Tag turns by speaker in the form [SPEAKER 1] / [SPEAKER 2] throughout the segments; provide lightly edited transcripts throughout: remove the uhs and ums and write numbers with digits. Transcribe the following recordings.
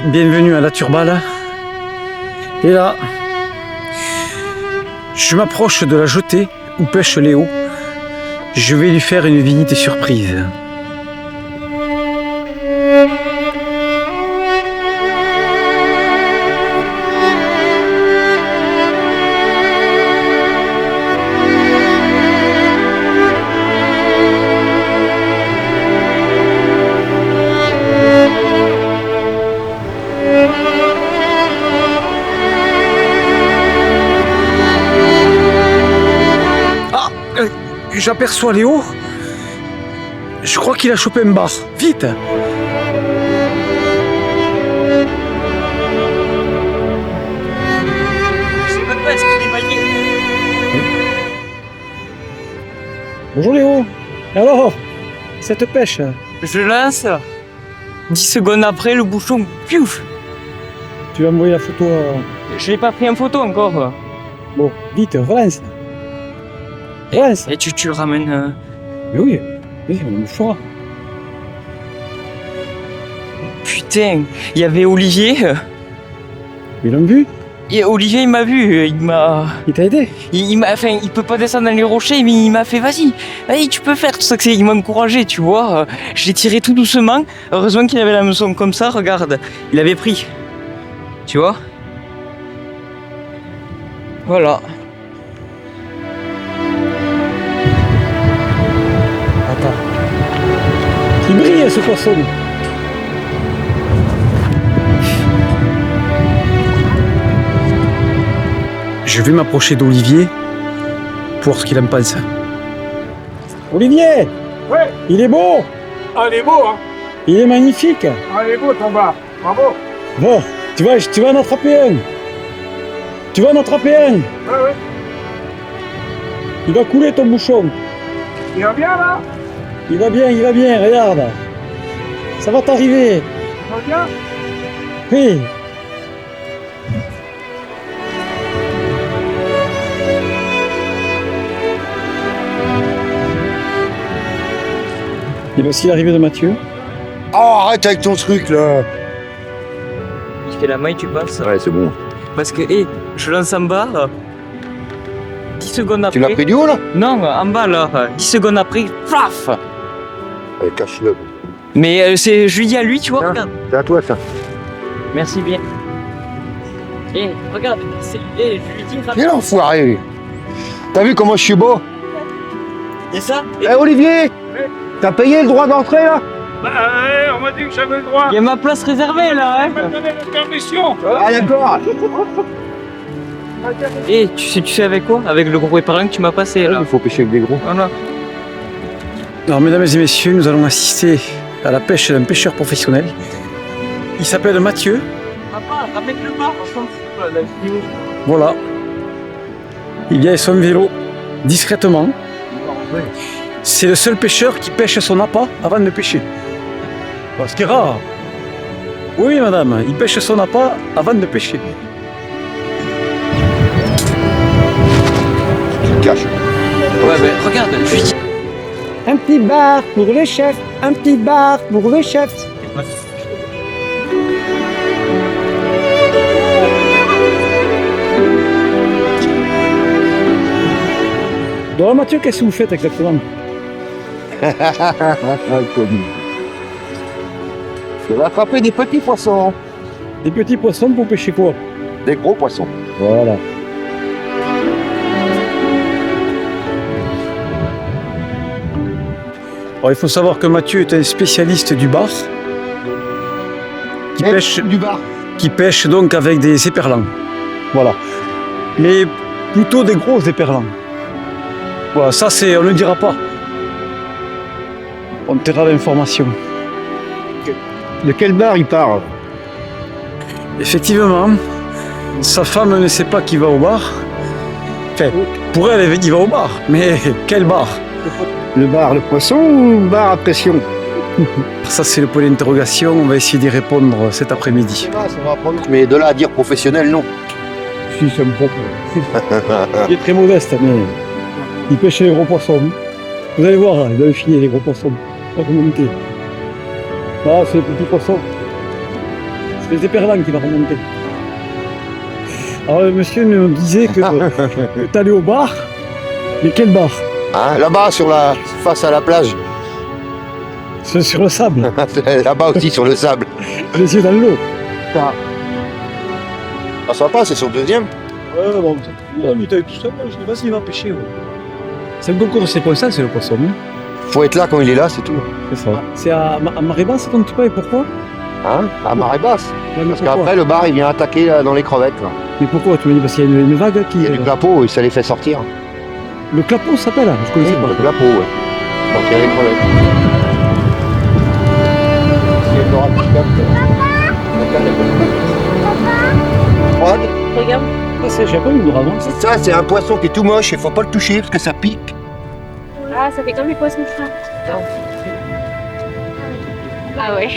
[SPEAKER 1] bienvenue à la Turbale. Et là, je m'approche de la jetée où pêche Léo. Je vais lui faire une visite surprise. J'aperçois Léo. Je crois qu'il a chopé un bar. Vite!
[SPEAKER 2] Je sais même pas, est-ce qu'il est maillé?
[SPEAKER 1] Bonjour Léo. Alors, cette pêche?
[SPEAKER 2] Je lance. 10 secondes après, le bouchon, piouf!
[SPEAKER 1] Tu vas m'envoyer la photo.
[SPEAKER 2] Je n'ai pas pris en photo encore.
[SPEAKER 1] Bon, vite, relance. Relance.
[SPEAKER 2] Et tu le ramènes.
[SPEAKER 1] Mais oui, on le fera.
[SPEAKER 2] Putain, il y avait Olivier.
[SPEAKER 1] Ils l'ont vu?
[SPEAKER 2] Et Olivier, il m'a vu. Il
[SPEAKER 1] t'a aidé?
[SPEAKER 2] Enfin, il peut pas descendre dans les rochers, mais il m'a fait vas-y, tu peux faire tout ça. Il m'a encouragé, tu vois. Je l'ai tiré tout doucement. Heureusement qu'il avait la maçon comme ça, regarde. Il avait pris. Tu vois? Voilà.
[SPEAKER 1] Attends. Il brille ce poisson. Je vais m'approcher d'Olivier pour voir ce qu'il en pense. Olivier!
[SPEAKER 3] Ouais,
[SPEAKER 1] Il est beau!
[SPEAKER 3] il est beau, hein.
[SPEAKER 1] Il est magnifique!
[SPEAKER 3] Il est beau ton bar, bravo.
[SPEAKER 1] Bon, tu vas en attraper un! Tu vas en attraper un!
[SPEAKER 3] Ouais.
[SPEAKER 1] Il va couler ton bouchon!
[SPEAKER 3] Il va bien là?
[SPEAKER 1] Il va bien, regarde! Ça va t'arriver!
[SPEAKER 3] Il va bien?
[SPEAKER 1] Oui! Et voici l'arrivée de Mathieu.
[SPEAKER 4] Oh, arrête avec ton truc là.
[SPEAKER 2] Il fait la maille, tu passes.
[SPEAKER 4] Ouais, c'est bon.
[SPEAKER 2] Parce que, je lance en bas. 10 secondes après.
[SPEAKER 4] Tu l'as pris du haut là?
[SPEAKER 2] Non, en bas là. 10 secondes après, paf!
[SPEAKER 4] Allez, cache-le.
[SPEAKER 2] Mais je lui dis à lui, tu vois,
[SPEAKER 4] Tiens,
[SPEAKER 2] regarde.
[SPEAKER 4] c'est à toi ça.
[SPEAKER 2] Merci bien. Regarde, je lui dis
[SPEAKER 4] Quel enfoiré. T'as vu comment je suis beau?
[SPEAKER 2] Et ça?
[SPEAKER 4] Eh Olivier, t'as payé le droit d'entrée là?
[SPEAKER 3] Bah, on m'a dit que j'avais le droit.
[SPEAKER 2] Il y a ma place réservée là, hein?
[SPEAKER 3] On m'a donné la permission.
[SPEAKER 4] Ah d'accord.
[SPEAKER 2] Tu sais avec quoi? Avec le gros épargne que tu m'as passé là.
[SPEAKER 4] Il faut pêcher avec des gros.
[SPEAKER 2] Voilà.
[SPEAKER 1] Alors, mesdames et messieurs, nous allons assister à la pêche d'un pêcheur professionnel. Il s'appelle Mathieu.
[SPEAKER 2] Papa, ramène le bar, on s'en fout là, la vidéo.
[SPEAKER 1] Voilà. Il vient avec son vélo discrètement. C'est le seul pêcheur qui pêche son appât avant de pêcher. Ce qui est rare. Oui, madame, il pêche son appât avant de pêcher.
[SPEAKER 4] Tu te caches.
[SPEAKER 2] Ouais, mais regarde, je lui dis.
[SPEAKER 1] Un petit bar pour le chef, un petit bar pour le chef. Donc Mathieu, qu'est-ce que vous faites exactement?
[SPEAKER 4] Connu. Je vais attraper des petits poissons.
[SPEAKER 1] Des petits poissons pour pêcher quoi?
[SPEAKER 4] Des gros poissons.
[SPEAKER 1] Voilà. Alors, il faut savoir que Mathieu est un spécialiste du bar qui pêche,
[SPEAKER 4] du bar.
[SPEAKER 1] qui pêche donc avec des éperlans. Voilà. Mais plutôt des gros éperlans. Voilà, ça on ne le dira pas. On taira l'information.
[SPEAKER 4] De quel bar il parle?
[SPEAKER 1] Effectivement, sa femme ne sait pas qu'il va au bar. Enfin, pour elle, il va au bar. Mais quel bar?
[SPEAKER 4] Le bar, le poisson ou le bar à pression?
[SPEAKER 1] Ça, c'est le point d'interrogation. On va essayer d'y répondre cet après-midi.
[SPEAKER 4] Mais de là à dire professionnel, non.
[SPEAKER 1] Si, ça me propre. Il est très modeste, mais il pêche les gros poissons. Vous allez voir, il va finir les gros poissons. Pas remonter. Ah, c'est les petits poissons. C'est des perlans qui va remonter. Alors le monsieur nous disait que tu allais au bar. Mais quel bar?
[SPEAKER 4] Hein, là-bas, face à la plage.
[SPEAKER 1] Sur le sable.
[SPEAKER 4] Là-bas aussi, sur le sable.
[SPEAKER 1] Les yeux dans l'eau.
[SPEAKER 4] Ça sympa, c'est son deuxième.
[SPEAKER 1] Ouais, bon, mais t'as eu tout ça, je dis vas-y, va pêcher. Ouais. C'est un concours, c'est pour ça, c'est le poisson. Hein.
[SPEAKER 4] Faut être là quand il est là, c'est tout.
[SPEAKER 1] C'est ça. C'est à marée basse quand tu peux, et pourquoi?
[SPEAKER 4] Hein, à marée basse.
[SPEAKER 1] Ouais, mais
[SPEAKER 4] Parce
[SPEAKER 1] pourquoi?
[SPEAKER 4] qu'après, le bar, il vient attaquer là, dans les crevettes. Là.
[SPEAKER 1] Mais pourquoi? Tu me dis parce qu'il y a une vague qui.
[SPEAKER 4] Il y a le clapot et ça les fait sortir.
[SPEAKER 1] Le clapot s'appelle, je connaissais pas.
[SPEAKER 4] Le clapot, ouais. Donc il y a les crevettes. Il y a une orage qui capte.
[SPEAKER 5] Regarde.
[SPEAKER 1] J'ai pas vu le dragon.
[SPEAKER 4] Ça, c'est un poisson qui est tout moche et faut pas le toucher parce que ça pique.
[SPEAKER 5] Ah, ça fait comme les poissons chats. Ah ouais.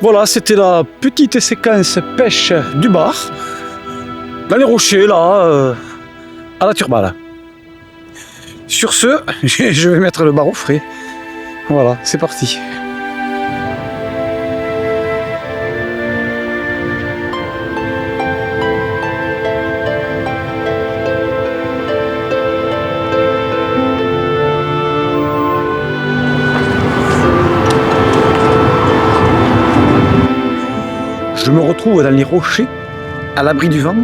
[SPEAKER 1] Voilà, c'était la petite séquence pêche du bar. Dans les rochers, là, à la turbale. Sur ce, je vais mettre le bar au frais. Voilà, c'est parti. Je me retrouve dans les rochers, à l'abri du vent.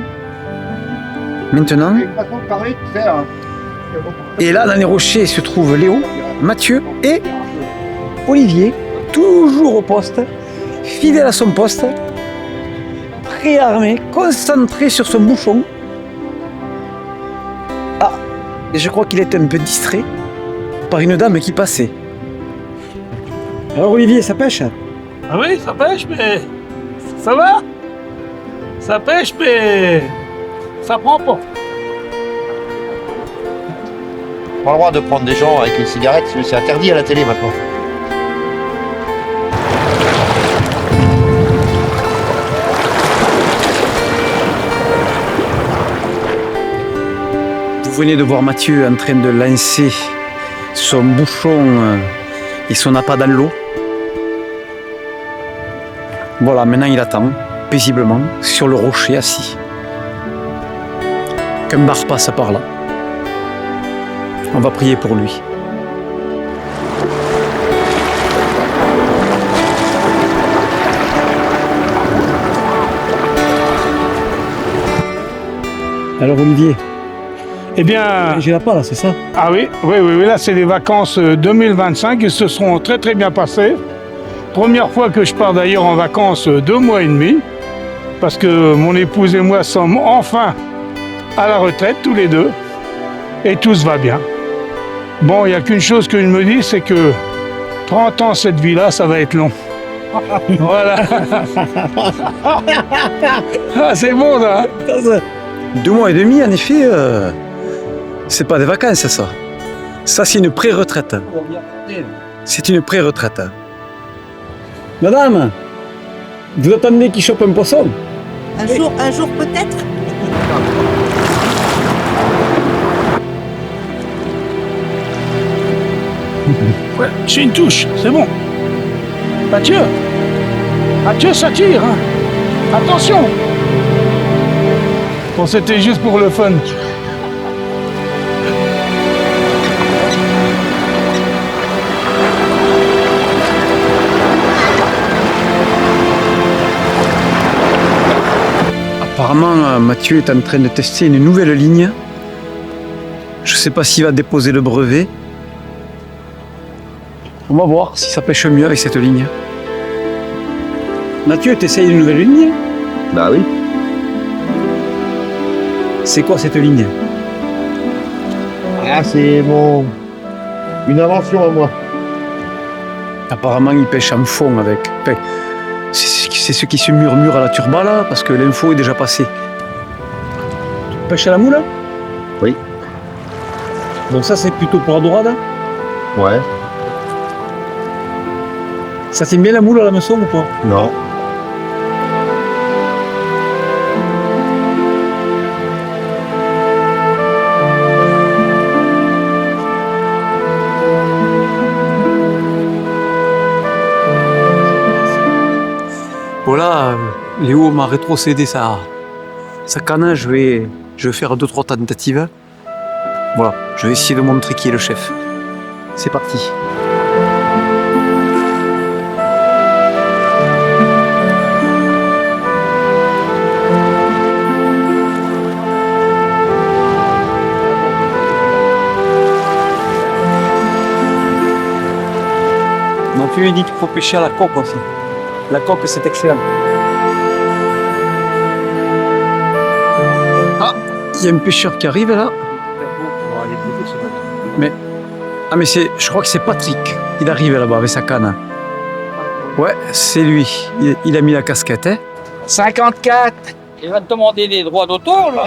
[SPEAKER 1] Maintenant. Et là, dans les rochers, se trouvent Léo, Mathieu et Olivier, toujours au poste, fidèle à son poste, préarmé, concentré sur son bouchon. Ah, et je crois qu'il était un peu distrait par une dame qui passait. Alors Olivier, ça pêche?
[SPEAKER 3] Ah oui, ça pêche, mais ça va. Ça pêche, mais ça prend pas.
[SPEAKER 4] On a le droit de prendre des gens avec une cigarette, c'est interdit à la télé maintenant.
[SPEAKER 1] Vous venez de voir Mathieu en train de lancer son bouchon et son appât dans l'eau. Voilà, maintenant il attend paisiblement sur le rocher assis. Qu'un bar passe par là. On va prier pour lui. Alors Olivier,
[SPEAKER 3] Eh bien,
[SPEAKER 1] j'ai la part là, c'est ça?
[SPEAKER 3] ah oui, là c'est les vacances 2025 et se seront très très bien passées. Première fois que je pars d'ailleurs en vacances 2 mois et demi, parce que mon épouse et moi sommes enfin à la retraite tous les deux, et tout se va bien. Bon, il n'y a qu'une chose que je me dis, c'est que 30 ans cette vie-là, ça va être long. Voilà. Ah, c'est bon, ça.
[SPEAKER 1] 2 mois et demi, en effet, c'est pas des vacances ça. Ça c'est une pré-retraite. C'est une pré-retraite. Madame, vous attendez qu'il chope un poisson?
[SPEAKER 6] Un jour peut-être.
[SPEAKER 3] Ouais, j'ai une touche, c'est bon. Mathieu, ça tire. Hein. Attention. Bon, c'était juste pour le fun.
[SPEAKER 1] Apparemment, Mathieu est en train de tester une nouvelle ligne. Je ne sais pas s'il va déposer le brevet. On va voir si ça pêche mieux avec cette ligne. Mathieu, tu essayes une nouvelle ligne?
[SPEAKER 4] Bah oui.
[SPEAKER 1] C'est quoi cette ligne?
[SPEAKER 4] Ah, c'est une invention à moi.
[SPEAKER 1] Apparemment, il pêche en fond avec. Enfin, c'est ce qui se murmure à la turba là, parce que l'info est déjà passée. Tu pêches à la moule?
[SPEAKER 4] Oui.
[SPEAKER 1] Donc ça, c'est plutôt pour la dorade?
[SPEAKER 4] Ouais.
[SPEAKER 1] Ça tient bien la moule à la maçon ou pas?
[SPEAKER 4] Non.
[SPEAKER 1] Voilà, Léo m'a rétrocédé sa canne. Je vais faire 2-3 tentatives. Voilà, je vais essayer de montrer qui est le chef. C'est parti. Non plus, il dit qu'il faut pêcher à la coque aussi. La coque, c'est excellent. Ah, il y a un pêcheur qui arrive là. Mais je crois que c'est Patrick. Il arrive là-bas avec sa canne. Ouais, c'est lui. Il a mis la casquette. Hein.
[SPEAKER 2] 54. Il va te demander des droits d'auteur, lui.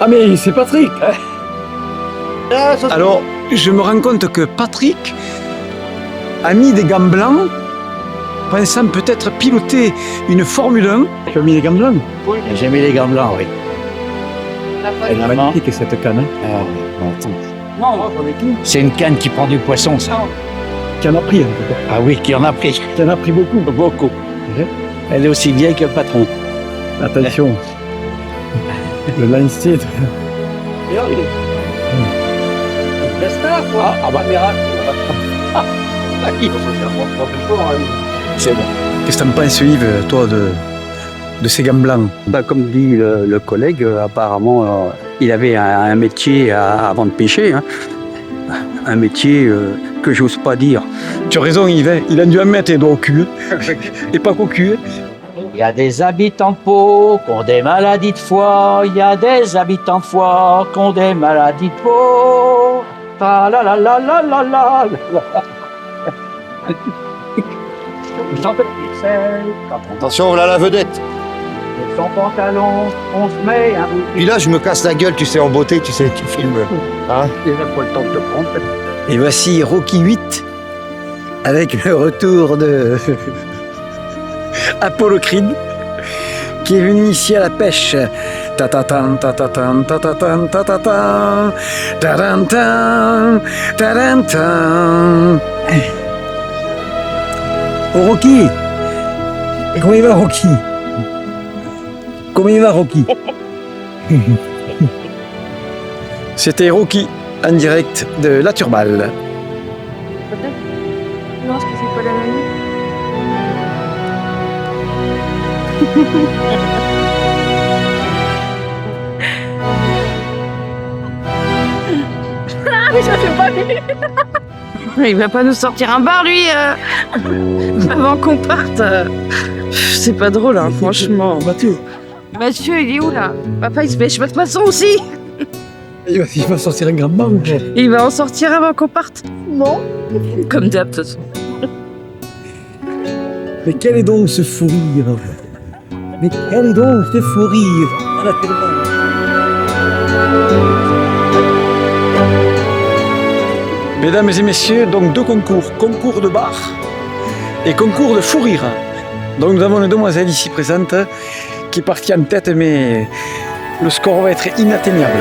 [SPEAKER 1] Ah mais c'est Patrick. Alors, je me rends compte que Patrick a mis des gants blancs, pensant peut-être piloter une Formule 1. Tu as mis des gants blancs?
[SPEAKER 7] J'ai mis les gants blancs, oui.
[SPEAKER 1] Elle est magnifique cette canne. Hein.
[SPEAKER 7] C'est une canne qui prend du poisson, ça.
[SPEAKER 1] Qui en a pris en tout cas.
[SPEAKER 7] Ah oui, qui en a pris.
[SPEAKER 1] Qui en a pris beaucoup.
[SPEAKER 7] Beaucoup. Elle est aussi vieille que le patron.
[SPEAKER 1] Attention. Le lancier.
[SPEAKER 7] C'est bon.
[SPEAKER 1] Qu'est-ce que t'en penses, Yves, toi, de ces gants blancs?
[SPEAKER 8] Comme dit le collègue, apparemment, il avait un métier avant de pêcher, hein. Un métier que j'ose pas dire.
[SPEAKER 1] Tu as raison, Yves, hein. Il a dû en mettre les doigts au cul. Et pas qu'au cul.
[SPEAKER 7] Il y a des habitants de Pau qui ont des maladies de foie. Il y a des habitants de foie qui ont des maladies de peau. Ta la la la la la la.
[SPEAKER 4] Attention, voilà la vedette.
[SPEAKER 7] Son pantalon, on se met un bout.
[SPEAKER 4] Puis là, je me casse la gueule, tu sais, en beauté, tu sais, tu filmes. Hein?
[SPEAKER 8] Il n'a pas le temps de te prendre.
[SPEAKER 1] Et voici Rocky 8 avec le retour de Apollo Creed qui est venu ici à la pêche. Ta-ta-tan, ta-ta-tan, ta-ta-tan, ta-ta-tan, ta-tan-tan, ta-tan-tan. Oh Rocky! Comment il va Rocky? Comment il va Rocky? C'était Rocky en direct de La Turballe.
[SPEAKER 5] Peut-être. Non, parce que c'est pas la même. Ah, mais ça fait pas lui.
[SPEAKER 9] Il va pas nous sortir un bar, lui, avant qu'on parte. C'est pas drôle, hein, franchement. Mathieu, il est où, là? Papa, il se pêche votre maçon aussi.
[SPEAKER 1] Il va sortir un grand banc.
[SPEAKER 9] Il va en sortir avant qu'on parte.
[SPEAKER 5] Non.
[SPEAKER 9] Comme d'hab, de toute façon.
[SPEAKER 1] Mais quel est donc ce fou rire? Mais quel est donc ce fou rire? Mesdames et messieurs, donc deux concours. Concours de bar et concours de fou rire. Donc nous avons une demoiselle ici présente qui est partie en tête, mais le score va être inatteignable.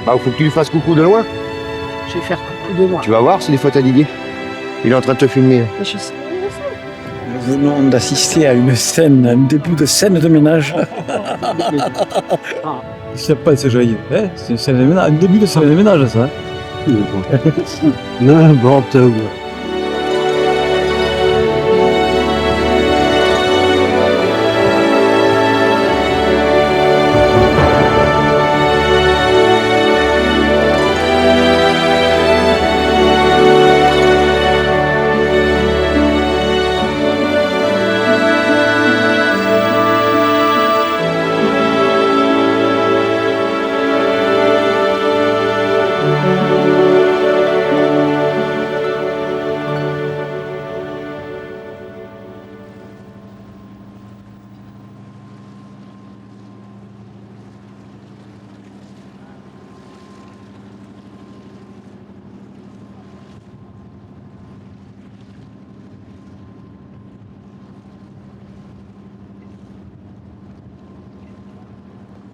[SPEAKER 4] Bah, faut que tu lui fasses coucou de loin.
[SPEAKER 9] Je vais faire coucou de moi.
[SPEAKER 4] Tu vas voir, c'est des photos à Didier. Il est en train de te filmer.
[SPEAKER 9] Je sais.
[SPEAKER 1] Nous venons d'assister à une scène, un début de scène de ménage. C'est pas ce joyeux, hein? C'est une scène de ménage, un début de scène de ménage, ça.
[SPEAKER 8] N'importe quoi.